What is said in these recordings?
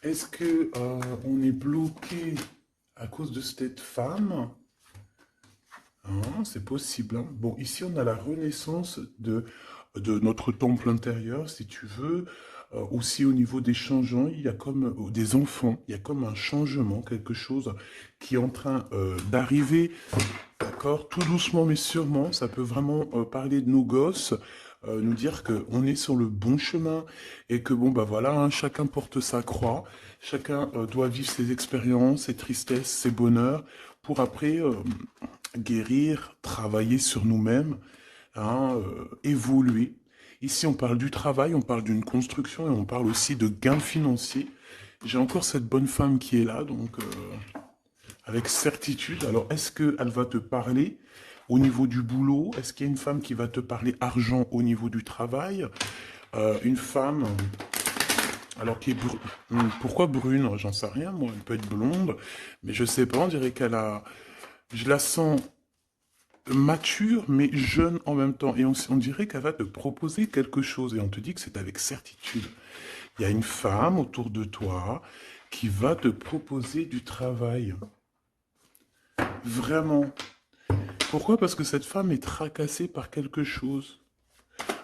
Est-ce que on est bloqué à cause de cette femme? Hein, c'est possible, hein. Bon, ici, on a la renaissance de notre temple intérieur, si tu veux. Aussi, au niveau des changements, il y a comme des enfants, il y a comme un changement, quelque chose qui est en train d'arriver. D'accord, tout doucement mais sûrement, ça peut vraiment parler de nos gosses, nous dire qu'on est sur le bon chemin et que bon bah voilà, hein, chacun porte sa croix, chacun doit vivre ses expériences, ses tristesses, ses bonheurs, pour après guérir, travailler sur nous-mêmes, hein, évoluer. Ici on parle du travail, on parle d'une construction et on parle aussi de gains financiers. J'ai encore cette bonne femme qui est là, donc avec certitude. Alors, est-ce qu'elle va te parler au niveau du boulot? Est-ce qu'il y a une femme qui va te parler argent au niveau du travail? Une femme, alors qui est pourquoi brune? J'en sais rien, moi. Elle peut être blonde, mais je sais pas. On dirait qu'elle a, je la sens mature, mais jeune en même temps. Et on dirait qu'elle va te proposer quelque chose. Et on te dit que c'est avec certitude. Il y a une femme autour de toi qui va te proposer du travail. Vraiment. Pourquoi? Parce que cette femme est tracassée par quelque chose.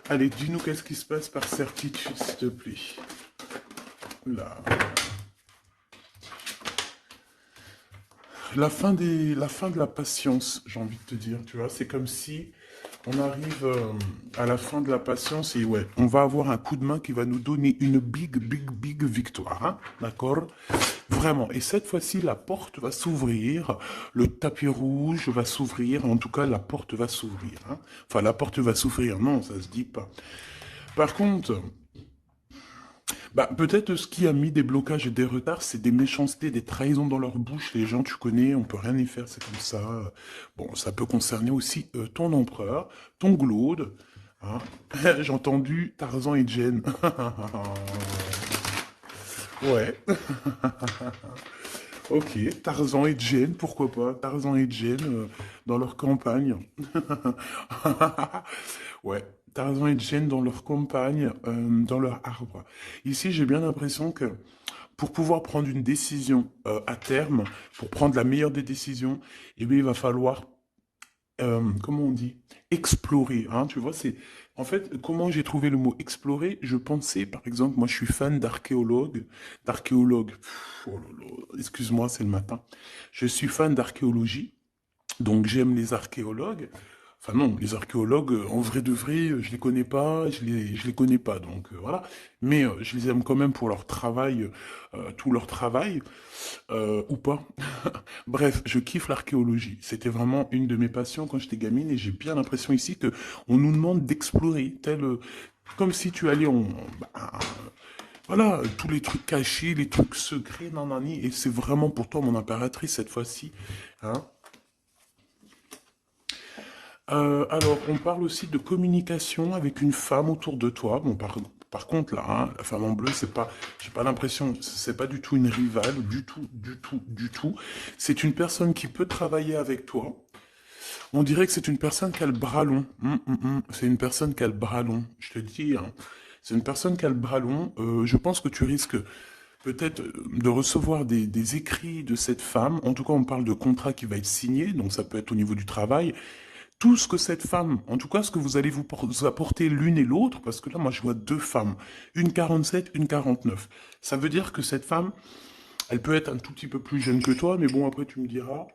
Allez, dis-nous qu'est-ce qui se passe par certitude, s'il te plaît. Là. La fin de la patience, j'ai envie de te dire, tu vois. C'est comme si on arrive à la fin de la patience et ouais, on va avoir un coup de main qui va nous donner une big victoire, hein, d'accord? Vraiment. Et cette fois-ci, la porte va s'ouvrir, le tapis rouge va s'ouvrir, en tout cas, la porte va s'ouvrir, hein. Enfin, la porte va s'ouvrir, non, ça se dit pas. Par contre, bah, peut-être ce qui a mis des blocages et des retards, c'est des méchancetés, des trahisons dans leur bouche. Les gens, tu connais, on peut rien y faire, c'est comme ça. Bon, ça peut concerner aussi ton empereur, ton glaude. Hein. J'ai entendu Tarzan et Jane. Ouais, ok, Tarzan et Jane, pourquoi pas? Tarzan et Jane dans leur campagne. Ouais, Tarzan et Jane dans leur campagne, dans leur arbre. Ici, j'ai bien l'impression que pour pouvoir prendre une décision à terme, pour prendre la meilleure des décisions, eh bien, il va falloir, comment on dit, explorer. Hein, tu vois, c'est en fait comment j'ai trouvé le mot explorer. Je pensais, par exemple, moi, je suis fan d'archéologue. Oh là là, excuse-moi, c'est le matin. Je suis fan d'archéologie. Donc j'aime les archéologues. Enfin non, les archéologues, en vrai de vrai, je les connais pas, je les connais pas, donc voilà. Mais je les aime quand même pour leur travail, tout leur travail, ou pas. Bref, je kiffe l'archéologie. C'était vraiment une de mes passions quand j'étais gamine et j'ai bien l'impression ici que on nous demande d'explorer, tel, comme si tu allais bah, voilà, tous les trucs cachés, les trucs secrets, nanani, et c'est vraiment pour toi mon impératrice cette fois-ci, hein. Alors, on parle aussi de communication avec une femme autour de toi. Bon, par contre, là, hein, la femme en bleu, c'est pas, j'ai pas l'impression, c'est pas du tout une rivale, du tout. C'est une personne qui peut travailler avec toi. On dirait que c'est une personne qui a le bras long. C'est une personne qui a le bras long. Je te le dis, hein. C'est une personne qui a le bras long. Je pense que tu risques peut-être de recevoir des écrits de cette femme. En tout cas, on parle de contrat qui va être signé, donc ça peut être au niveau du travail tout ce que cette femme, en tout cas ce que vous allez vous apporter l'une et l'autre, parce que là moi je vois deux femmes, une 47, une 49. Ça veut dire que cette femme, elle peut être un tout petit peu plus jeune que toi, mais bon après tu me diras,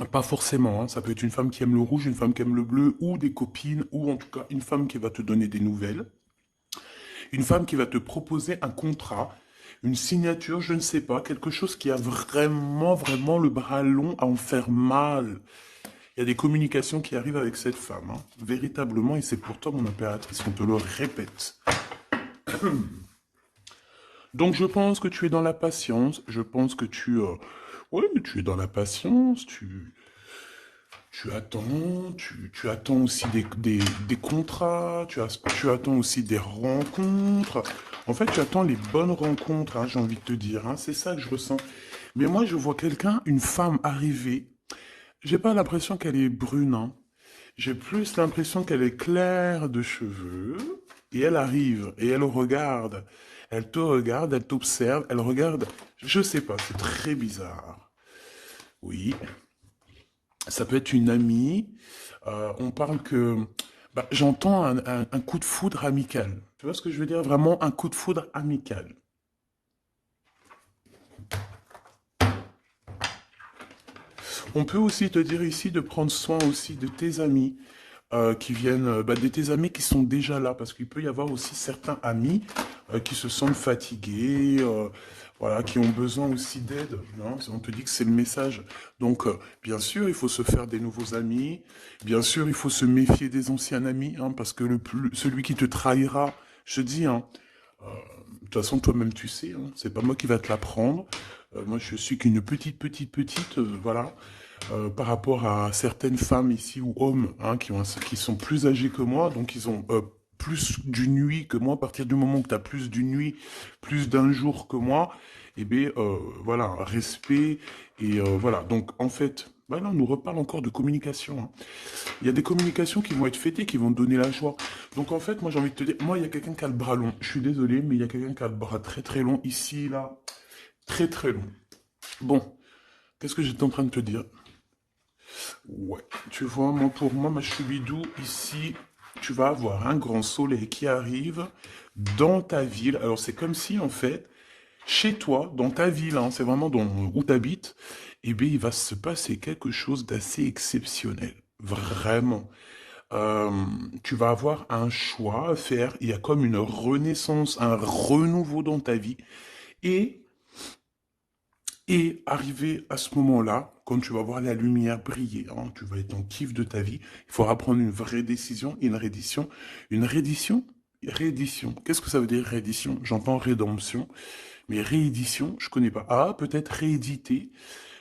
pas forcément, hein. Ça peut être une femme qui aime le rouge, une femme qui aime le bleu, ou des copines, ou en tout cas une femme qui va te donner des nouvelles, une femme qui va te proposer un contrat, une signature, je ne sais pas, quelque chose qui a vraiment le bras long à en faire mal. Il y a des communications qui arrivent avec cette femme, hein, véritablement, et c'est pourtant mon impératrice, on te le répète. Donc je pense que tu es dans la patience, je pense que ouais, tu es dans la patience, tu attends, tu attends aussi des contrats, tu attends aussi des rencontres. En fait, tu attends les bonnes rencontres, hein, j'ai envie de te dire, hein, c'est ça que je ressens. Mais moi, je vois quelqu'un, une femme arriver, j'ai pas l'impression qu'elle est brune, hein. J'ai plus l'impression qu'elle est claire de cheveux. et elle arrive, et elle te regarde, elle t'observe, elle regarde, je sais pas, c'est très bizarre. Oui, ça peut être une amie, on parle que, bah, j'entends un coup de foudre amical. Tu vois ce que je veux dire? Vraiment un coup de foudre amical. On peut aussi te dire ici de prendre soin aussi de tes amis qui viennent, bah, de tes amis qui sont déjà là, parce qu'il peut y avoir aussi certains amis qui se sentent fatigués, voilà, qui ont besoin aussi d'aide. Non, on te dit que c'est le message. Donc, bien sûr, il faut se faire des nouveaux amis. Bien sûr, il faut se méfier des anciens amis, hein, parce que celui qui te trahira, je te dis, hein, de toute façon, toi-même, tu sais, hein, c'est pas moi qui va te l'apprendre. Moi, je suis qu'une petite, voilà, par rapport à certaines femmes ici ou hommes hein, qui sont plus âgés que moi, donc ils ont plus d'une nuit que moi. À partir du moment où tu as plus d'une nuit, plus d'un jour que moi, eh bien, voilà, respect. Et voilà, donc en fait, bah là, on nous reparle encore de communication. Hein. Il y a des communications qui vont être fêtées, qui vont te donner la joie. Donc en fait, moi j'ai envie de te dire, moi il y a quelqu'un qui a le bras long. Je suis désolé, mais il y a quelqu'un qui a le bras très très long ici, là, très très long. Bon, qu'est-ce que j'étais en train de te dire? Ouais, tu vois, moi pour moi, ma choubidou, ici, tu vas avoir un grand soleil qui arrive dans ta ville. Alors c'est comme si en fait, chez toi, dans ta ville, hein, c'est vraiment où tu habites, eh bien il va se passer quelque chose d'assez exceptionnel. Vraiment. Euh, Tu vas avoir un choix à faire. Il y a comme une renaissance, un renouveau dans ta vie. Et Et arrivé à ce moment-là, quand tu vas voir la lumière briller, hein, tu vas être en kiff de ta vie, il faudra prendre une vraie décision et une reddition. Une reddition? Réédition. Qu'est-ce que ça veut dire réédition? J'entends rédemption, mais réédition, je connais pas. Ah, peut-être rééditer,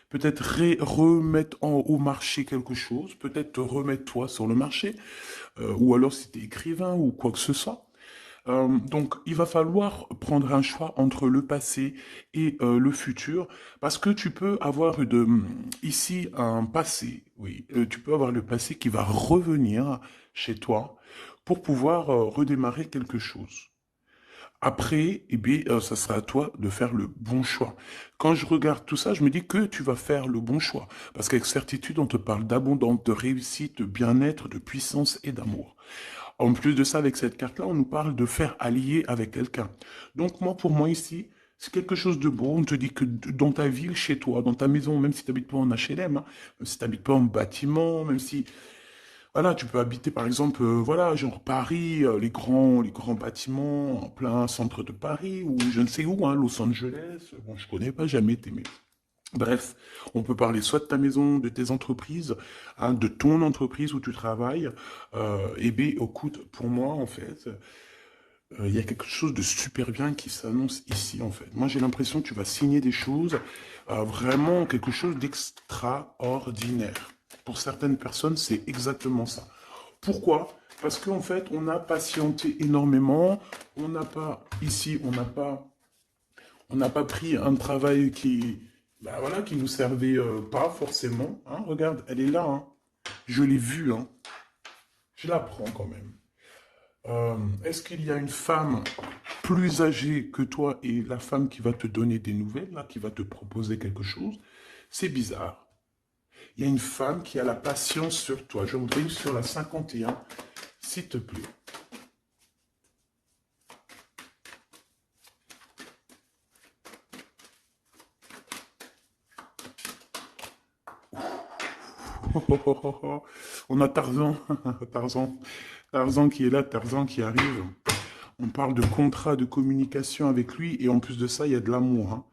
peut-être remettre au marché quelque chose, peut-être te remettre toi sur le marché, ou alors si tu es écrivain ou quoi que ce soit. Donc, il va falloir prendre un choix entre le passé et le futur, parce que tu peux avoir ici un passé, oui, tu peux avoir le passé qui va revenir chez toi pour pouvoir redémarrer quelque chose. Après, eh bien, ça sera à toi de faire le bon choix. Quand je regarde tout ça, je me dis que tu vas faire le bon choix. Parce qu'avec certitude, on te parle d'abondance, de réussite, de bien-être, de puissance et d'amour. En plus de ça, avec cette carte-là, on nous parle de faire allier avec quelqu'un. Donc moi, pour moi ici, c'est quelque chose de beau. On te dit que dans ta ville, chez toi, dans ta maison, même si tu n'habites pas en HLM, hein, même si tu n'habites pas en bâtiment, même si voilà, tu peux habiter par exemple, voilà, genre Paris, les grands bâtiments en plein centre de Paris ou je ne sais où, hein, Los Angeles. Bon, je connais pas, jamais été, mais bref, on peut parler soit de ta maison, de tes entreprises, hein, de ton entreprise où tu travailles. Et bien, écoute, pour moi, en fait, il y a quelque chose de super bien qui s'annonce ici, en fait. Moi, j'ai l'impression que tu vas signer des choses, vraiment quelque chose d'extraordinaire. Pour certaines personnes, c'est exactement ça. Pourquoi? Parce qu'en fait, on a patienté énormément. On n'a pas, ici, on n'a pas pris un travail qui, bah voilà, qui nous servait pas forcément. Hein. Regarde, elle est là. Hein. Je l'ai vue. Hein. Je la prends quand même. Est-ce qu'il y a une femme plus âgée que toi et la femme qui va te donner des nouvelles, là, qui va te proposer quelque chose? C'est bizarre. Il y a une femme qui a la patience sur toi. Je voudrais sur la 51, s'il te plaît. On a Tarzan, Tarzan, Tarzan qui est là, Tarzan qui arrive. On parle de contrat de communication avec lui et en plus de ça, il y a de l'amour. Hein.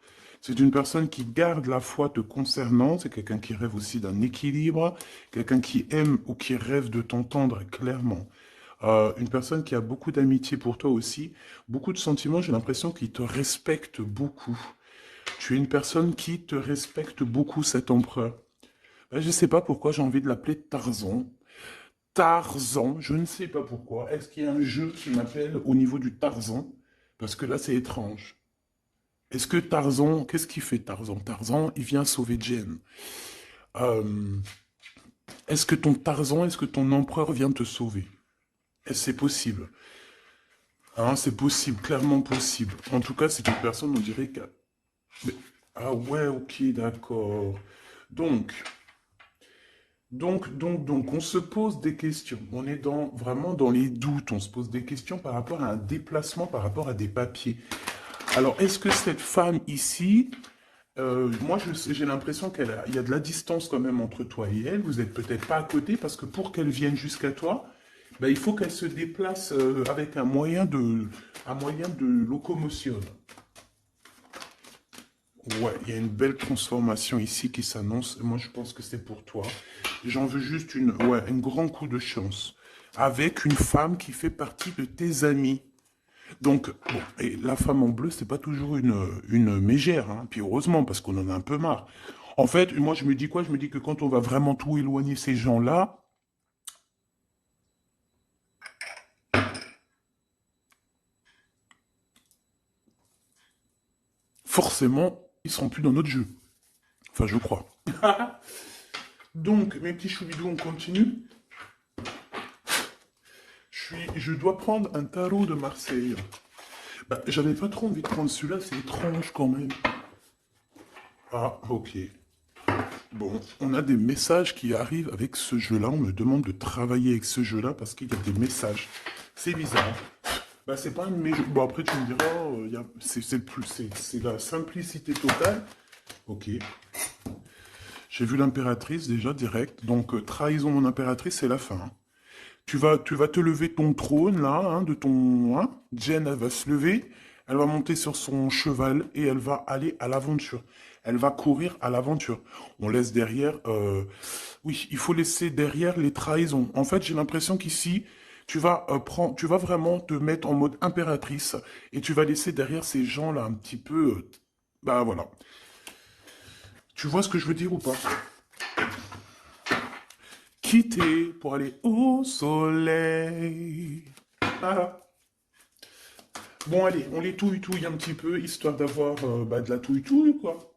C'est une personne qui garde la foi te concernant, c'est quelqu'un qui rêve aussi d'un équilibre, quelqu'un qui aime ou qui rêve de t'entendre clairement. Une personne qui a beaucoup d'amitié pour toi aussi, beaucoup de sentiments, j'ai l'impression qu'il te respecte beaucoup. Tu es une personne qui te respecte beaucoup, cet empereur. Je ne sais pas pourquoi j'ai envie de l'appeler Tarzan. Tarzan, je ne sais pas pourquoi. Est-ce qu'il y a un jeu qui m'appelle au niveau du Tarzan? Parce que là, c'est étrange. Est-ce que Tarzan, qu'est-ce qu'il fait Tarzan? Tarzan, il vient sauver Jen. Euh, est-ce que ton Tarzan, est-ce que ton empereur vient te sauver? Est-ce que c'est possible? Hein, c'est possible, clairement possible. En tout cas, c'est une personne, on dirait que... mais- Ah ouais, ok, d'accord. Donc, on se pose des questions. On est vraiment dans les doutes. On se pose des questions par rapport à un déplacement, par rapport à des papiers. Alors, est-ce que cette femme ici, moi, j'ai l'impression il y a de la distance quand même entre toi et elle. Vous êtes peut-être pas à côté parce que pour qu'elle vienne jusqu'à toi, ben, il faut qu'elle se déplace avec un moyen de locomotion. Ouais, il y a une belle transformation ici qui s'annonce. Moi, je pense que c'est pour toi. J'en veux juste un grand coup de chance. Avec une femme qui fait partie de tes amis. Donc, bon, et la femme en bleu, c'est pas toujours une mégère, hein. Puis heureusement, parce qu'on en a un peu marre. En fait, moi, je me dis quoi? Je me dis que quand on va vraiment tout éloigner ces gens-là, forcément, ils seront plus dans notre jeu. Enfin, je crois. Donc, mes petits choubidous, on continue. Je dois prendre un tarot de Marseille. Bah, j'avais pas trop envie de prendre celui-là, c'est étrange quand même. Ah, ok. Bon, on a des messages qui arrivent avec ce jeu-là. On me demande de travailler avec ce jeu-là parce qu'il y a des messages. C'est bizarre. Bah, c'est pas un de mes jeux. Bon, après, tu me diras, c'est la simplicité totale. Ok. J'ai vu l'impératrice déjà direct. Donc, trahison mon impératrice, c'est la fin, hein. Tu vas te lever de ton trône, là, hein, de ton... Hein. Jen, elle va se lever, elle va monter sur son cheval et elle va aller à l'aventure. Elle va courir à l'aventure. On laisse derrière... Oui, il faut laisser derrière les trahisons. En fait, j'ai l'impression qu'ici, tu vas vraiment te mettre en mode impératrice et tu vas laisser derrière ces gens-là un petit peu... bah voilà. Tu vois ce que je veux dire ou pas? Quitter pour aller au soleil. Ah. Bon, allez, on les touille-touille un petit peu, histoire d'avoir bah, de la touille-touille, quoi.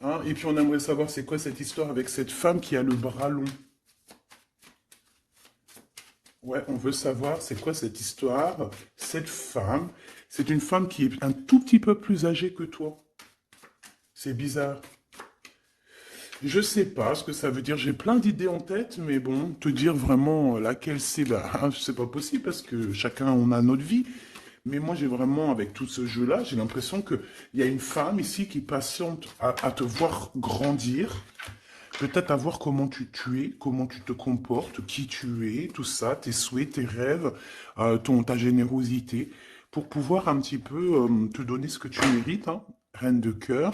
Hein, et puis on aimerait savoir c'est quoi cette histoire avec cette femme qui a le bras long. Ouais, on veut savoir c'est quoi cette histoire. Cette femme, c'est une femme qui est un tout petit peu plus âgée que toi. C'est bizarre. Je sais pas ce que ça veut dire. J'ai plein d'idées en tête, mais bon, te dire vraiment laquelle c'est, bah, c'est pas possible parce que chacun on a notre vie. Mais moi, j'ai vraiment, avec tout ce jeu-là, j'ai l'impression qu'il y a une femme ici qui patiente à te voir grandir, peut-être à voir comment tu es, comment tu te comportes, qui tu es, tout ça, tes souhaits, tes rêves, ta générosité, pour pouvoir un petit peu te donner ce que tu mérites, hein, reine de cœur.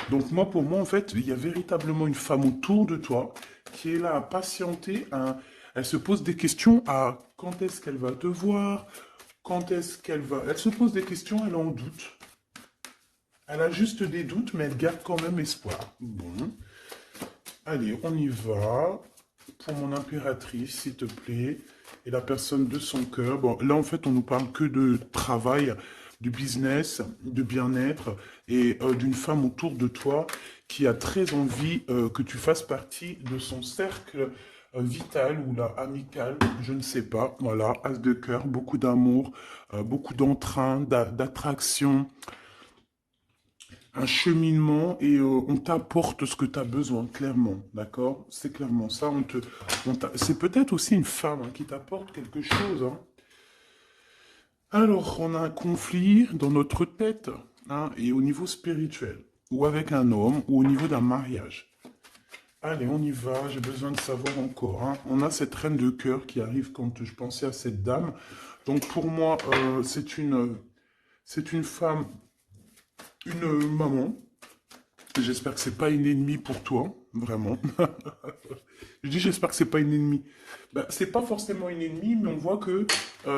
Donc moi, pour moi, en fait, il y a véritablement une femme autour de toi qui est là à patienter. Elle se pose des questions à quand est-ce qu'elle va te voir, quand est-ce qu'elle va... Elle se pose des questions, elle en doute. Elle a juste des doutes, mais elle garde quand même espoir. Bon, allez, on y va. Pour mon impératrice, s'il te plaît. Et la personne de son cœur. Bon, là, en fait, on nous parle que de travail, du business, de bien-être et d'une femme autour de toi qui a très envie que tu fasses partie de son cercle vital ou là, amical, je ne sais pas. Voilà, as de cœur, beaucoup d'amour, beaucoup d'entrain, d'attraction, un cheminement et on t'apporte ce que tu as besoin, clairement, d'accord? C'est clairement ça. C'est peut-être aussi une femme hein, qui t'apporte quelque chose, hein. Alors, on a un conflit dans notre tête hein, et au niveau spirituel, ou avec un homme, ou au niveau d'un mariage. Allez, on y va, j'ai besoin de savoir encore, hein. On a cette reine de cœur qui arrive quand je pensais à cette dame. Donc pour moi, c'est une femme, une maman. J'espère que c'est pas une ennemie pour toi, vraiment. Je dis j'espère que c'est pas une ennemie. Ben, c'est pas forcément une ennemie, mais on voit que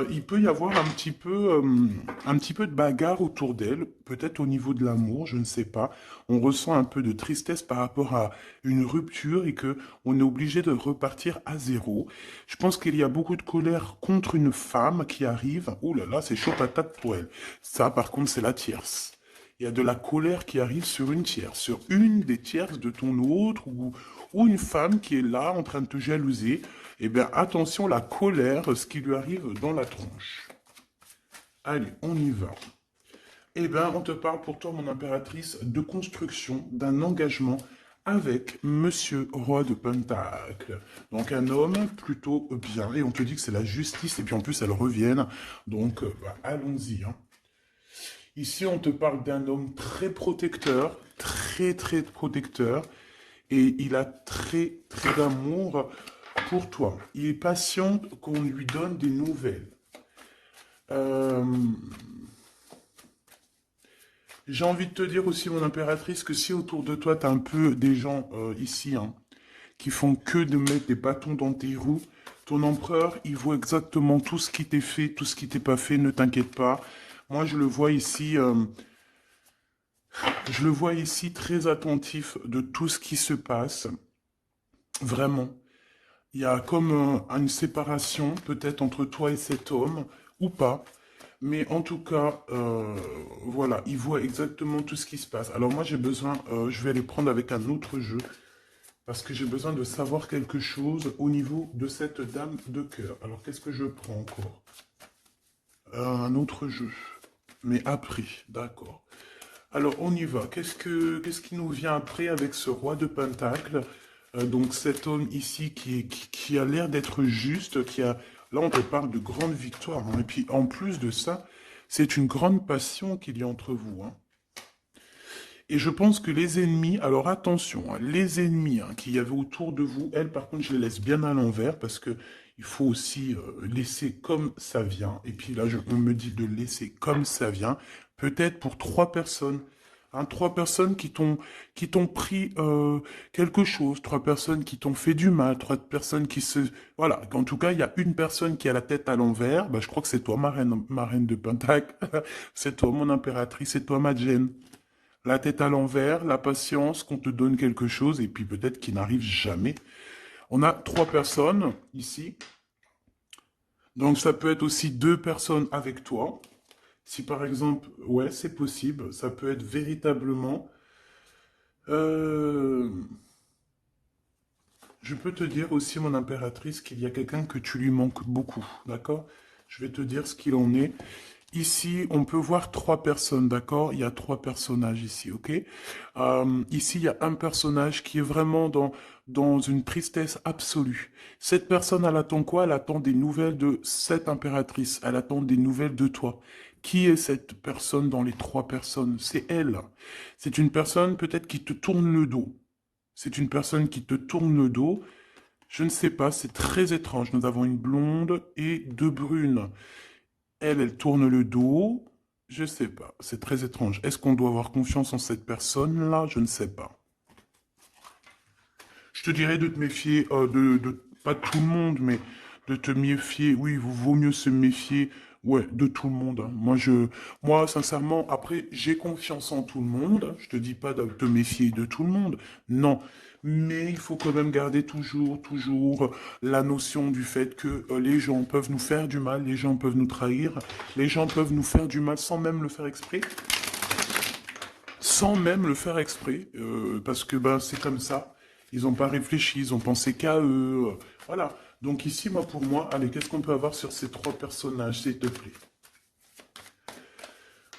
il peut y avoir un petit peu de bagarre autour d'elle, peut-être au niveau de l'amour, je ne sais pas. On ressent un peu de tristesse par rapport à une rupture et que on est obligé de repartir à zéro. Je pense qu'il y a beaucoup de colère contre une femme qui arrive. Ouh là là, c'est chaud patate pour elle. Ça, par contre, c'est la tierce. Il y a de la colère qui arrive sur une tierce, sur une des tierces de ton autre, ou une femme qui est là en train de te jalouser. Eh bien, attention, la colère, ce qui lui arrive dans la tronche. Allez, on y va. Eh bien, on te parle pour toi, mon impératrice, de construction, d'un engagement avec Monsieur Roi de Pentacle. Donc un homme plutôt bien, et on te dit que c'est la justice, et puis en plus elles reviennent, donc allons-y. Hein. Ici, on te parle d'un homme très protecteur, très protecteur, et il a très d'amour pour toi. Il est patient qu'on lui donne des nouvelles. Euh, J'ai envie de te dire aussi, mon impératrice, que si autour de toi, tu as un peu des gens ici hein, qui font que de mettre des bâtons dans tes roues, ton empereur, il voit exactement tout ce qui t'est fait, tout ce qui t'est pas fait, ne t'inquiète pas. Moi, je le vois ici très attentif de tout ce qui se passe. Vraiment. Il y a comme une séparation, peut-être entre toi et cet homme, ou pas. Mais en tout cas, voilà, il voit exactement tout ce qui se passe. Alors moi, j'ai besoin, je vais aller prendre avec un autre jeu, parce que j'ai besoin de savoir quelque chose au niveau de cette dame de cœur. Alors, qu'est-ce que je prends encore? Un autre jeu. Mais après, d'accord. Alors, on y va. Qu'est-ce qui nous vient après avec ce roi de Pentacle? Donc, cet homme ici qui a l'air d'être juste, qui a... Là, on te parle de grande victoire. Hein. Et puis, en plus de ça, c'est une grande passion qu'il y a entre vous. Hein. Et je pense que les ennemis, alors attention, hein, les ennemis hein, qu'il y avait autour de vous, elles, par contre, je les laisse bien à l'envers parce que il faut aussi laisser comme ça vient. Et puis là, on me dit de laisser comme ça vient. Peut-être pour 3 personnes. Hein, 3 personnes qui t'ont pris quelque chose, 3 personnes qui t'ont fait du mal, 3 personnes qui se... Voilà, en tout cas, il y a une personne qui a la tête à l'envers, bah, je crois que c'est toi, ma reine de Pentacle, c'est toi, mon impératrice, c'est toi, ma Jane. La tête à l'envers, la patience, qu'on te donne quelque chose, et puis peut-être qu'il n'arrive jamais. On a 3 personnes ici. Donc ça peut être aussi 2 personnes avec toi. Si par exemple, ouais, c'est possible, ça peut être véritablement... euh, je peux te dire aussi, mon impératrice, qu'il y a quelqu'un que tu lui manques beaucoup, d'accord? Je vais te dire ce qu'il en est. Ici, on peut voir 3 personnes, d'accord? Il y a 3 personnages ici, ok? Ici, il y a un personnage qui est vraiment dans une tristesse absolue. Cette personne, elle attend quoi? Elle attend des nouvelles de cette impératrice. Elle attend des nouvelles de toi. Qui est cette personne dans les 3 personnes? C'est elle. C'est une personne peut-être qui te tourne le dos. C'est une personne qui te tourne le dos. Je ne sais pas, c'est très étrange. Nous avons une blonde et 2 brunes. Elle tourne le dos. Je sais pas. C'est très étrange. Est-ce qu'on doit avoir confiance en cette personne-là? Je ne sais pas. Je te dirais de te méfier, pas de tout le monde, mais de te méfier. Oui, il vaut mieux se méfier, ouais, de tout le monde. Hein. Moi, sincèrement, après, j'ai confiance en tout le monde. Je te dis pas de te méfier de tout le monde. Non. Mais il faut quand même garder toujours la notion du fait que les gens peuvent nous faire du mal, les gens peuvent nous trahir, les gens peuvent nous faire du mal sans même le faire exprès. Sans même le faire exprès, parce que ben, c'est comme ça. Ils n'ont pas réfléchi, ils ont pensé qu'à eux. Voilà. Donc ici, moi, pour moi, allez, qu'est-ce qu'on peut avoir sur ces 3 personnages, s'il te plaît?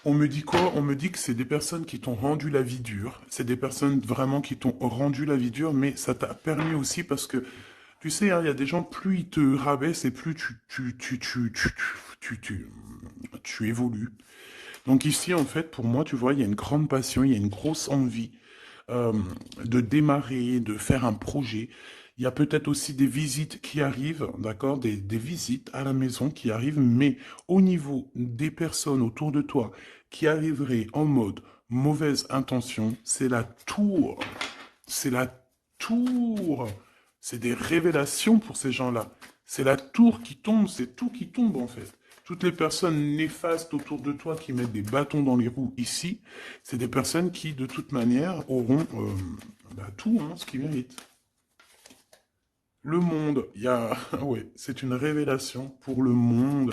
On me dit quoi? On me dit que c'est des personnes qui t'ont rendu la vie dure. C'est des personnes vraiment qui t'ont rendu la vie dure, mais ça t'a permis aussi parce que, tu sais, hein, il y a des gens, plus ils te rabaissent et plus tu évolues. Donc ici, en fait, pour moi, tu vois, il y a une grande passion, il y a une grosse envie euh, de démarrer, de faire un projet. Il y a peut-être aussi des visites qui arrivent, d'accord, des visites à la maison qui arrivent, mais au niveau des personnes autour de toi qui arriveraient en mode mauvaise intention, c'est la tour. C'est la tour. C'est des révélations pour ces gens-là. C'est la tour qui tombe, c'est tout qui tombe en fait. Toutes les personnes néfastes autour de toi qui mettent des bâtons dans les roues ici, c'est des personnes qui, de toute manière, auront tout hein, ce qu'ils méritent. Le monde, il y a... ouais, c'est une révélation pour le monde.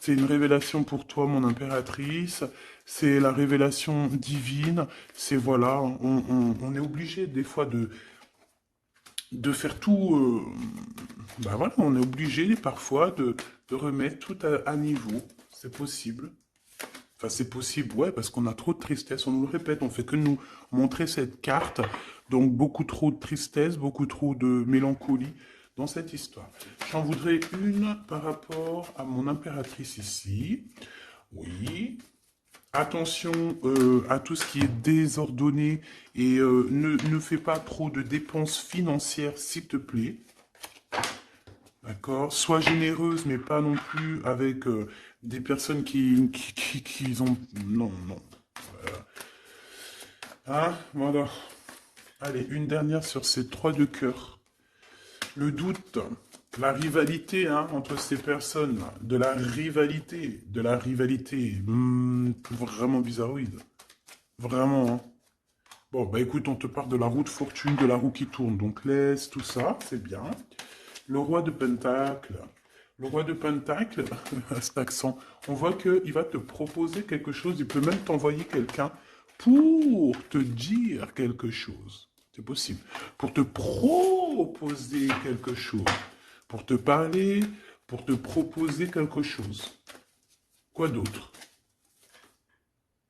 C'est une révélation pour toi, mon impératrice. C'est la révélation divine. C'est voilà, on est obligé des fois de faire tout. Ben voilà, on est obligé parfois de remettre tout à niveau. C'est possible. Enfin, c'est possible, ouais, parce qu'on a trop de tristesse. On nous le répète, on fait que nous montrer cette carte. Donc, beaucoup trop de tristesse, beaucoup trop de mélancolie dans cette histoire. J'en voudrais une par rapport à mon impératrice ici. Oui. Attention à tout ce qui est désordonné et ne fais pas trop de dépenses financières, s'il te plaît. D'accord? Sois généreuse, mais pas non plus avec des personnes qui ont... Non, non. Hein? Voilà. Allez, une dernière sur ces trois de cœur. Le doute, la rivalité hein, entre ces personnes, de la rivalité, vraiment bizarroïde. Vraiment, hein. Bon, bah écoute, on te parle de la roue de fortune, de la roue qui tourne, donc laisse tout ça, c'est bien. Le roi de Pentacle. Le roi de Pentacle, à cet accent, on voit qu'il va te proposer quelque chose, il peut même t'envoyer quelqu'un pour te dire quelque chose. C'est possible. Pour te proposer quelque chose. Pour te parler, pour te proposer quelque chose. Quoi d'autre?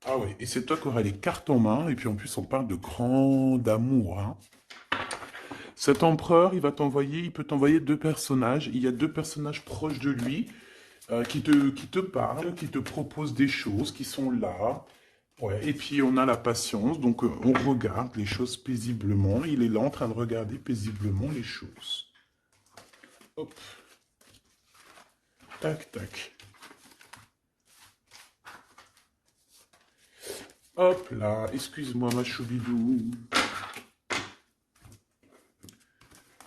Ah oui, et c'est toi qui auras les cartes en main, et puis en plus on parle de grand amour. Hein. Cet empereur, il peut t'envoyer deux personnages. Il y a deux personnages proches de lui qui te parlent, qui te proposent des choses, qui sont là. Ouais. Et puis on a la patience, donc on regarde les choses paisiblement. Il est là en train de regarder paisiblement les choses. Hop. Tac, tac. Hop là, excuse-moi ma choubidou.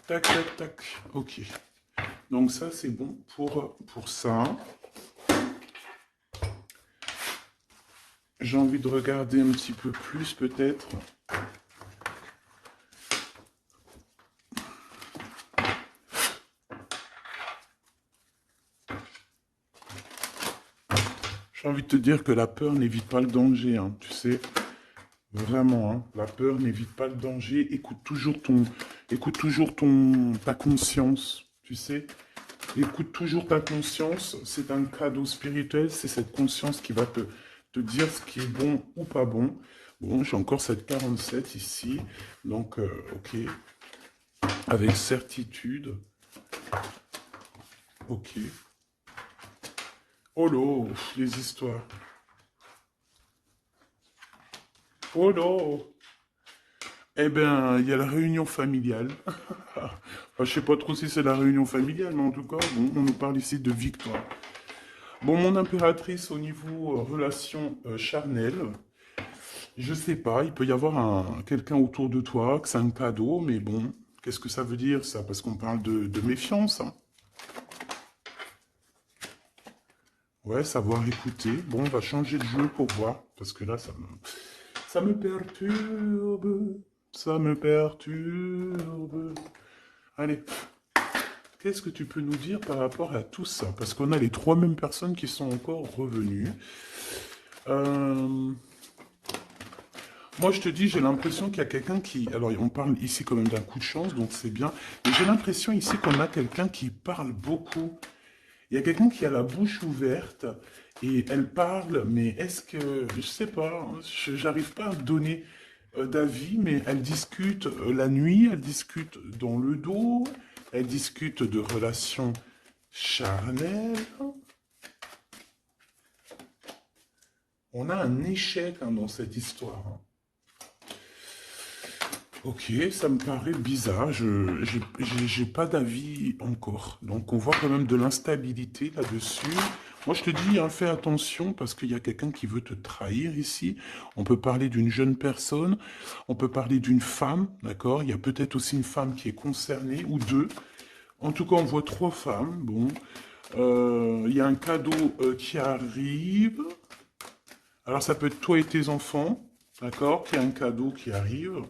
Tac, tac, tac. Ok. Donc ça, c'est bon pour ça. J'ai envie de regarder un petit peu plus, peut-être. J'ai envie de te dire que la peur n'évite pas le danger, hein, tu sais. Vraiment, hein, la peur n'évite pas le danger. Écoute toujours ta conscience, tu sais. Écoute toujours ta conscience. C'est un cadeau spirituel. C'est cette conscience qui va te dire ce qui est bon ou pas bon. Bon, j'ai encore cette 47 ici. Donc, ok. Avec certitude. Ok. Oh là, les histoires. Oh là. Eh bien, il y a la réunion familiale. Enfin, je sais pas trop si c'est la réunion familiale, mais en tout cas, bon, on nous parle ici de victoire. Bon, mon impératrice, au niveau relation charnelle, je sais pas, il peut y avoir quelqu'un autour de toi, que c'est un cadeau, mais bon, qu'est-ce que ça veut dire ça? Parce qu'on parle de méfiance, hein. Ouais, savoir écouter. Bon, on va changer de jeu pour voir, parce que là, ça me perturbe, ça me perturbe. Allez, qu'est-ce que tu peux nous dire par rapport à tout ça? Parce qu'on a les trois mêmes personnes qui sont encore revenues. Moi, je te dis, j'ai l'impression qu'il y a quelqu'un qui... Alors, on parle ici quand même d'un coup de chance, donc c'est bien. Mais j'ai l'impression ici qu'on a quelqu'un qui parle beaucoup. Il y a quelqu'un qui a la bouche ouverte et elle parle, mais est-ce que... Je sais pas, j'arrive pas à donner d'avis, mais elle discute la nuit, elle discute dans le dos, elle discute de relations charnelles. On a un échec hein, dans cette histoire. Hein. Ok, ça me paraît bizarre, j'ai pas d'avis encore. Donc on voit quand même de l'instabilité là-dessus. Moi je te dis, hein, fais attention parce qu'il y a quelqu'un qui veut te trahir ici. On peut parler d'une jeune personne, on peut parler d'une femme, d'accord? Il y a peut-être aussi une femme qui est concernée, ou deux. En tout cas, on voit trois femmes, bon. Il y a un cadeau qui arrive. Alors ça peut être toi et tes enfants, d'accord? Il y a un cadeau qui arrive.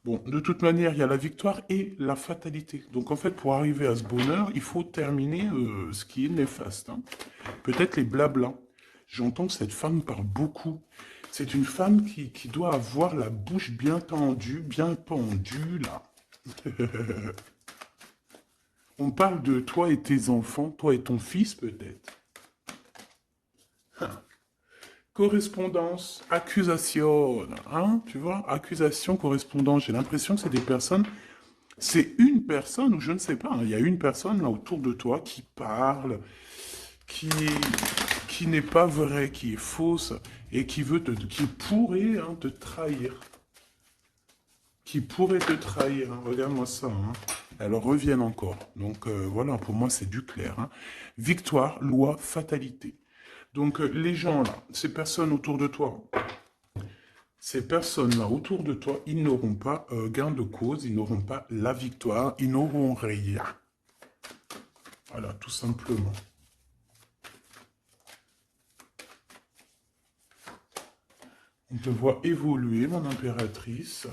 Bon, de toute manière, il y a la victoire et la fatalité. Donc en fait, pour arriver à ce bonheur, il faut terminer ce qui est néfaste. Hein. Peut-être les blablas. J'entends que cette femme parle beaucoup. C'est une femme qui doit avoir la bouche bien tendue, bien pendue, là. On parle de toi et tes enfants, toi et ton fils peut-être. Correspondance, accusation, hein, tu vois, accusation, correspondance. J'ai l'impression que c'est des personnes, c'est une personne, ou je ne sais pas, hein, il y a une personne là autour de toi qui parle, qui, qui n'est pas vraie, qui est fausse, et qui pourrait hein, te trahir. Qui pourrait te trahir, hein. Regarde-moi ça, hein. Elles reviennent encore. Donc voilà, pour moi c'est du clair, hein. Victoire, loi, fatalité. Donc les gens là, ces personnes-là autour de toi, ils n'auront pas gain de cause, ils n'auront pas la victoire, ils n'auront rien. Voilà, tout simplement. On te voit évoluer, mon impératrice.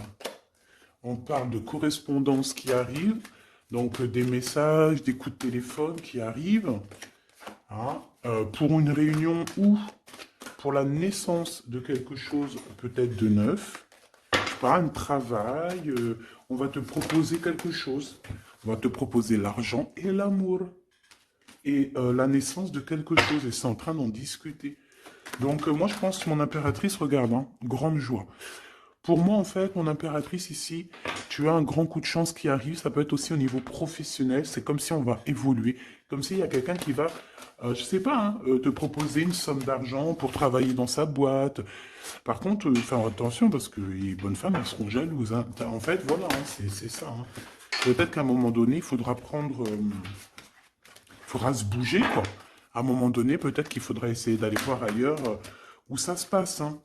On parle de correspondance qui arrive, donc des messages, des coups de téléphone qui arrivent, hein, pour une réunion ou pour la naissance de quelque chose peut-être de neuf. Je sais pas, un travail, on va te proposer quelque chose. On va te proposer l'argent et l'amour. Et la naissance de quelque chose. Et c'est en train d'en discuter. Donc moi je pense que mon impératrice, regarde, hein, grande joie. Pour moi, en fait, mon impératrice ici, tu as un grand coup de chance qui arrive. Ça peut être aussi au niveau professionnel. C'est comme si on va évoluer. Comme s'il y a quelqu'un qui va, je sais pas, hein, te proposer une somme d'argent pour travailler dans sa boîte. Par contre, faire attention parce que les bonnes femmes, elles seront jalouses, hein. En fait, voilà, hein, c'est ça, hein. Peut-être qu'à un moment donné, il faudra prendre, il faudra se bouger, quoi. À un moment donné, peut-être qu'il faudra essayer d'aller voir ailleurs où ça se passe, hein.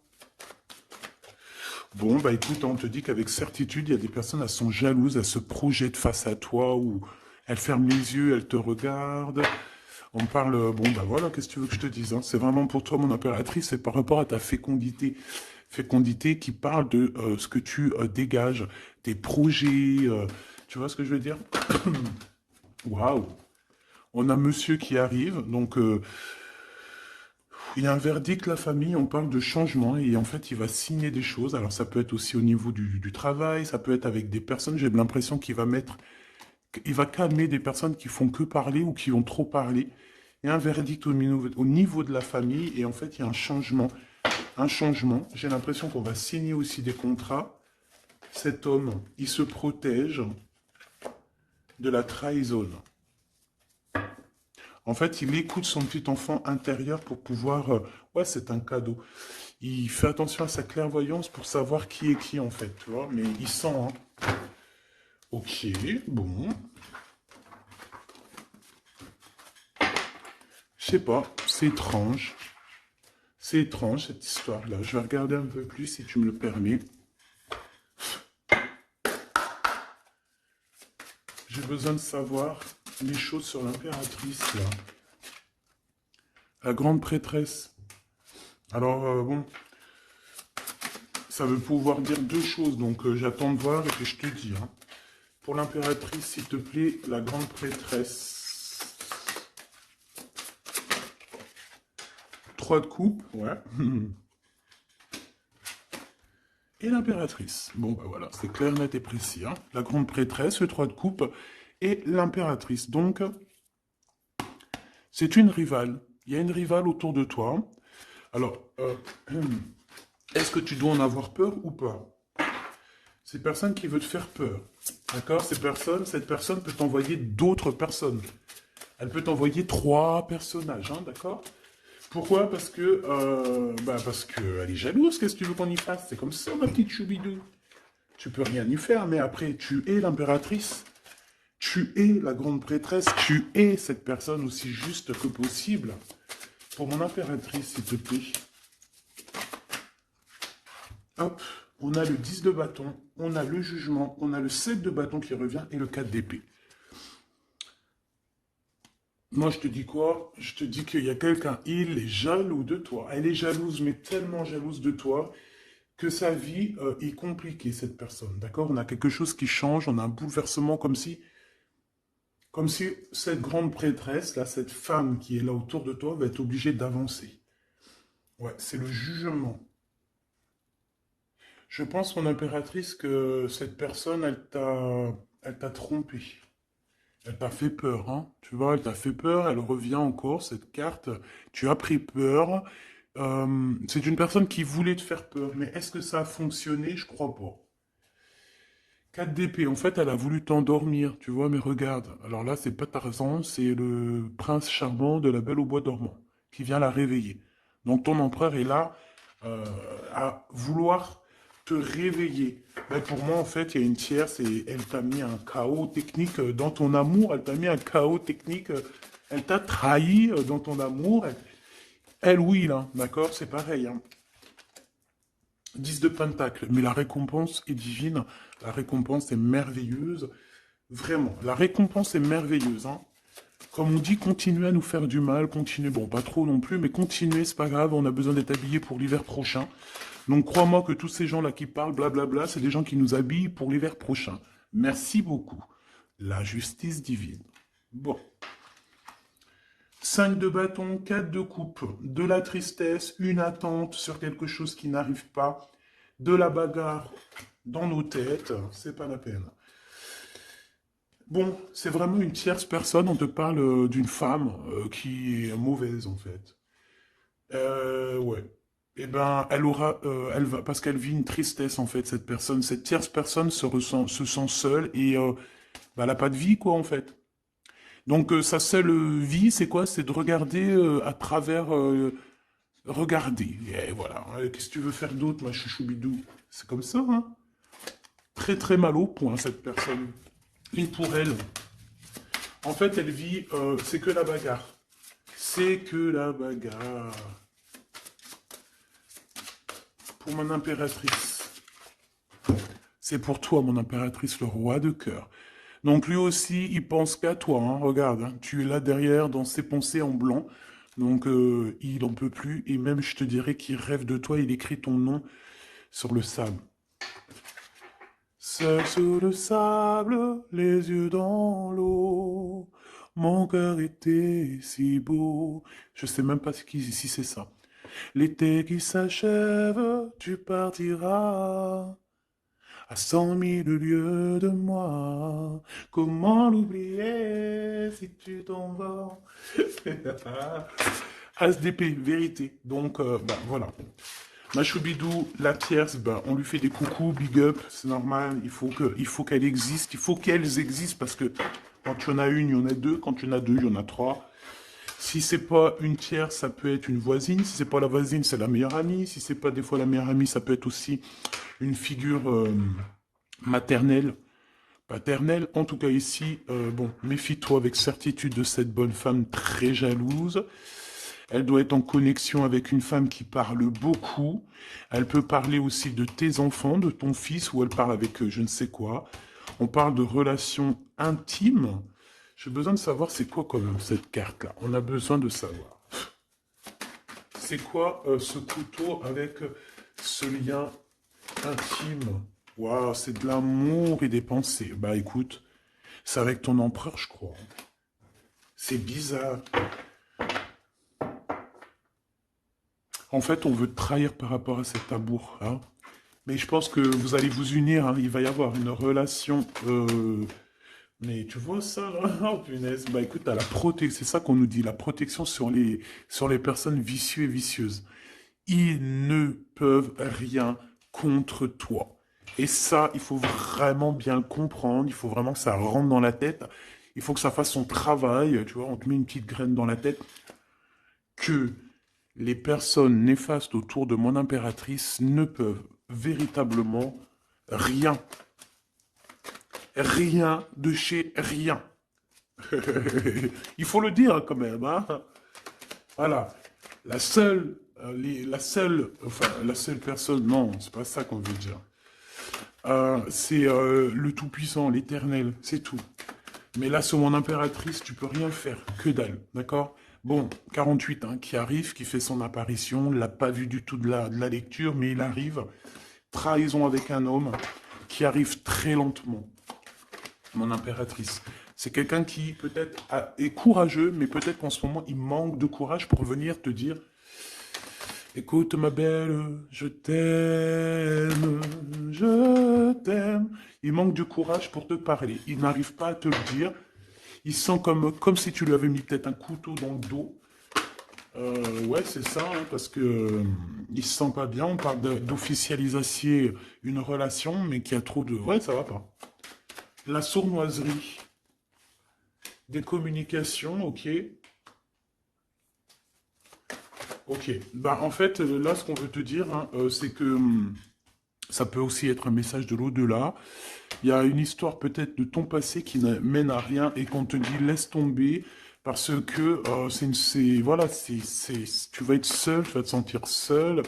Bon, bah écoute, on te dit qu'avec certitude, il y a des personnes, elles sont jalouses, elles se projettent face à toi, ou elles ferment les yeux, elles te regardent. On parle, bon, bah voilà, qu'est-ce que tu veux que je te dise, hein. C'est vraiment pour toi, mon impératrice, c'est par rapport à ta fécondité. Fécondité qui parle de ce que tu dégages, tes projets, tu vois ce que je veux dire? Waouh! On a monsieur qui arrive, donc il y a un verdict, la famille, on parle de changement et en fait, il va signer des choses. Alors, ça peut être aussi au niveau du travail, ça peut être avec des personnes. J'ai l'impression qu'il va mettre, il va calmer des personnes qui font que parler ou qui ont trop parlé. Il y a un verdict au niveau de la famille et en fait, il y a un changement. Un changement. J'ai l'impression qu'on va signer aussi des contrats. Cet homme, il se protège de la trahison. En fait, il écoute son petit enfant intérieur pour pouvoir... ouais, c'est un cadeau. Il fait attention à sa clairvoyance pour savoir qui est qui, en fait, tu vois. Mais il sent, hein. Ok, bon. Je sais pas, c'est étrange. C'est étrange, cette histoire-là. Je vais regarder un peu plus, si tu me le permets. J'ai besoin de savoir les choses sur l'impératrice, là. La grande prêtresse. Alors, bon, ça veut pouvoir dire deux choses, donc j'attends de voir et puis je te dis, hein. Pour l'impératrice, s'il te plaît, la grande prêtresse. 3 de coupe, ouais. Et l'impératrice. Bon, bah voilà, c'est clair, net et précis, hein. La grande prêtresse, le 3 de coupe et l'impératrice. Donc, c'est une rivale. Il y a une rivale autour de toi. Alors, est-ce que tu dois en avoir peur ou pas? C'est personne qui veut te faire peur. D'accord? Cette personne peut t'envoyer d'autres personnes. Elle peut t'envoyer 3 personnages, hein, d'accord? Pourquoi? Parce que elle est jalouse, qu'est-ce que tu veux qu'on y fasse? C'est comme ça, ma petite choubidou. Tu peux rien y faire, mais après, tu es l'impératrice. Tu es la grande prêtresse. Tu es cette personne aussi juste que possible. Pour mon impératrice, s'il te plaît. Hop, on a le 10 de bâton, on a le jugement, on a le 7 de bâton qui revient et le 4 d'épée. Moi, je te dis quoi? Je te dis qu'il y a quelqu'un, il est jaloux de toi. Elle est jalouse, mais tellement jalouse de toi que sa vie est compliquée, cette personne. D'accord? On a quelque chose qui change, on a un bouleversement comme si cette grande prêtresse, là, cette femme qui est là autour de toi, va être obligée d'avancer. Ouais, c'est le jugement. Je pense, mon impératrice, que cette personne, elle t'a trompé. Elle t'a fait peur, hein. Tu vois, elle t'a fait peur, elle revient encore, cette carte. Tu as pris peur. C'est une personne qui voulait te faire peur, mais est-ce que ça a fonctionné? Je crois pas. 4 d'épée, en fait, elle a voulu t'endormir, tu vois, mais regarde. Alors là, c'est pas Tarzan, c'est le prince charmant de la Belle au bois dormant, qui vient la réveiller. Donc ton empereur est là à vouloir te réveiller. Mais pour moi, en fait, il y a une tierce et elle t'a mis un chaos technique dans ton amour, elle t'a mis un chaos technique, elle t'a trahi dans ton amour. Elle, oui, là, d'accord, c'est pareil, hein. 10 de Pentacle, mais la récompense est divine, la récompense est merveilleuse, vraiment, la récompense est merveilleuse, hein. Comme on dit, continuez à nous faire du mal, continuez, bon, pas trop non plus, mais continuez, c'est pas grave, on a besoin d'être habillés pour l'hiver prochain. Donc crois-moi que tous ces gens-là qui parlent, blablabla, c'est des gens qui nous habillent pour l'hiver prochain. Merci beaucoup. La justice divine. Bon. 5 de bâton, 4 de coupe, de la tristesse, une attente sur quelque chose qui n'arrive pas, de la bagarre dans nos têtes, c'est pas la peine. Bon, c'est vraiment une tierce personne, on te parle d'une femme qui est mauvaise en fait. Ouais. Eh ben, elle va, parce qu'elle vit une tristesse en fait, cette personne. Cette tierce personne se sent seule et bah, elle n'a pas de vie quoi en fait. Donc sa seule vie, c'est quoi? C'est de regarder à travers, regarder. Et voilà. Qu'est-ce que tu veux faire d'autre, ma chouchoubidou? C'est comme ça, hein? Très très mal au point cette personne. Une pour elle. En fait, elle vit, c'est que la bagarre. C'est que la bagarre. Pour mon impératrice. C'est pour toi, mon impératrice, le roi de cœur. Donc lui aussi, il pense qu'à toi. Hein. Regarde, hein, tu es là derrière dans ses pensées en blanc. Donc il en peut plus. Et même, je te dirais qu'il rêve de toi. Il écrit ton nom sur le sable. Seul sur le sable, les yeux dans l'eau. Mon cœur était si beau. Je sais même pas si c'est ça. L'été qui s'achève, tu partiras à 100 000 lieues de moi. Comment l'oublier si tu t'en vas? As d'épée, vérité. Donc, bah, voilà. Machoubidou, la tierce, ben, on lui fait des coucous, big up, c'est normal, il faut qu'elle existe, il faut qu'elles existent, parce que quand tu en as une, il y en a deux, quand tu en as deux, il y en a trois. Si c'est pas une tierce, ça peut être une voisine, si c'est pas la voisine, c'est la meilleure amie, si c'est pas des fois la meilleure amie, ça peut être aussi une figure maternelle, paternelle. En tout cas ici, bon, méfie-toi avec certitude de cette bonne femme très jalouse. Elle doit être en connexion avec une femme qui parle beaucoup. Elle peut parler aussi de tes enfants, de ton fils, ou elle parle avec je ne sais quoi. On parle de relations intimes. J'ai besoin de savoir c'est quoi quand même cette carte-là. On a besoin de savoir. C'est quoi ce couteau avec ce lien intime? Waouh, c'est de l'amour et des pensées. Bah écoute, c'est avec ton empereur, je crois. C'est bizarre. En fait, on veut te trahir par rapport à cet amour. Hein. Mais je pense que vous allez vous unir. Hein. Il va y avoir une relation. Mais tu vois ça, là? Oh, punaise. Bah écoute, t'as la protection. C'est ça qu'on nous dit. La protection sur les personnes vicieuses et vicieuses. Ils ne peuvent rien contre toi. Et ça, il faut vraiment bien le comprendre. Il faut vraiment que ça rentre dans la tête. Il faut que ça fasse son travail. Tu vois, on te met une petite graine dans la tête. Que les personnes néfastes autour de mon impératrice ne peuvent véritablement rien. Rien de chez rien. Il faut le dire quand même. Hein. Voilà. La seule personne, non, c'est pas ça qu'on veut dire. C'est le Tout-Puissant, l'Éternel, c'est tout. Mais là, sur mon impératrice, tu peux rien faire, que dalle, d'accord? Bon, 48, hein, qui arrive, qui fait son apparition, l'a pas vu du tout de la lecture, mais il arrive. Trahison avec un homme qui arrive très lentement, mon impératrice. C'est quelqu'un qui peut-être est courageux, mais peut-être qu'en ce moment, il manque de courage pour venir te dire écoute ma belle, je t'aime, je t'aime. Il manque de courage pour te parler. Il n'arrive pas à te le dire. Il sent comme si tu lui avais mis peut-être un couteau dans le dos. Ouais, c'est ça, hein, parce que il se sent pas bien. On parle d'officialiser une relation, mais qui a trop de... Ouais, ça va pas. La sournoiserie, des communications, ok. Ok. Bah, en fait, là, ce qu'on veut te dire, hein, c'est que ça peut aussi être un message de l'au-delà. Il y a une histoire peut-être de ton passé qui ne mène à rien et qu'on te dit laisse tomber parce que voilà, tu vas être seul, tu vas te sentir seul.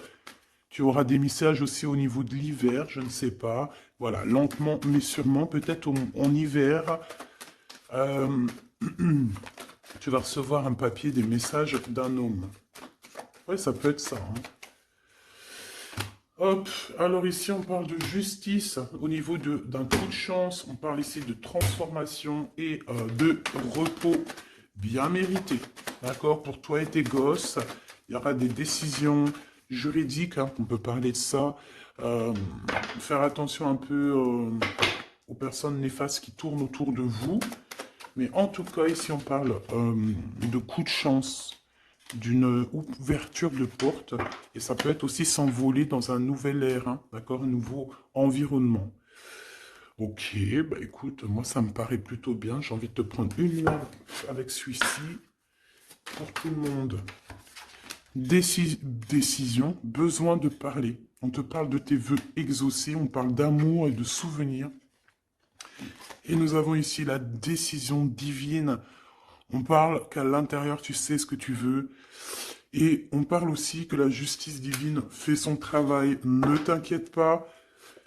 Tu auras des messages aussi au niveau de l'hiver, je ne sais pas. Voilà, lentement mais sûrement, peut-être en hiver, euh, tu vas recevoir un papier, des messages d'un homme. Ouais, ça peut être ça, hein. Hop, alors ici on parle de justice au niveau d'un coup de chance, on parle ici de transformation et de repos bien mérité. D'accord? Pour toi et tes gosses, il y aura des décisions juridiques, hein, on peut parler de ça. Euh, Faire attention un peu aux personnes néfastes qui tournent autour de vous. Mais en tout cas, ici on parle de coup de chance, d'une ouverture de porte, et ça peut être aussi s'envoler dans un nouvel air, hein, d'accord, un nouveau environnement. Ok, bah écoute, moi ça me paraît plutôt bien, j'ai envie de te prendre une lampe avec celui-ci, pour tout le monde. Décision, besoin de parler. On te parle de tes vœux exaucés, on parle d'amour et de souvenirs. Et nous avons ici la décision divine. On parle qu'à l'intérieur, tu sais ce que tu veux. Et on parle aussi que la justice divine fait son travail. Ne t'inquiète pas.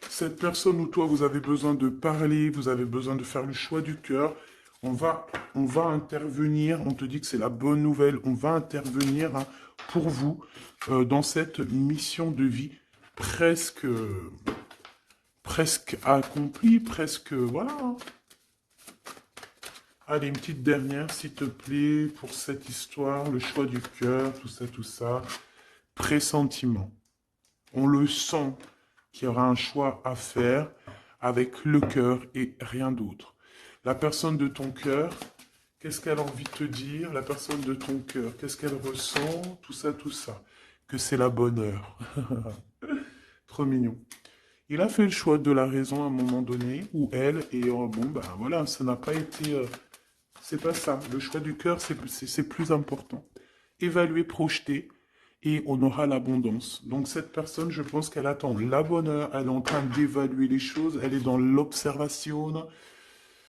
Cette personne ou toi, vous avez besoin de parler, vous avez besoin de faire le choix du cœur. On va intervenir. On te dit que c'est la bonne nouvelle. On va intervenir, hein, pour vous dans cette mission de vie presque, presque accomplie, presque, voilà, hein. Allez, une petite dernière, s'il te plaît, pour cette histoire, le choix du cœur, tout ça, tout ça. Pressentiment. On le sent qu'il y aura un choix à faire avec le cœur et rien d'autre. La personne de ton cœur, qu'est-ce qu'elle a envie de te dire? La personne de ton cœur, qu'est-ce qu'elle ressent? Tout ça, tout ça. Que c'est la bonne heure. Trop mignon. Il a fait le choix de la raison à un moment donné, ou elle, et bon, ben voilà, ça n'a pas été... c'est pas ça. Le choix du cœur, c'est plus important. Évaluer, projeter, et on aura l'abondance. Donc cette personne, je pense qu'elle attend la bonne heure, elle est en train d'évaluer les choses, elle est dans l'observation,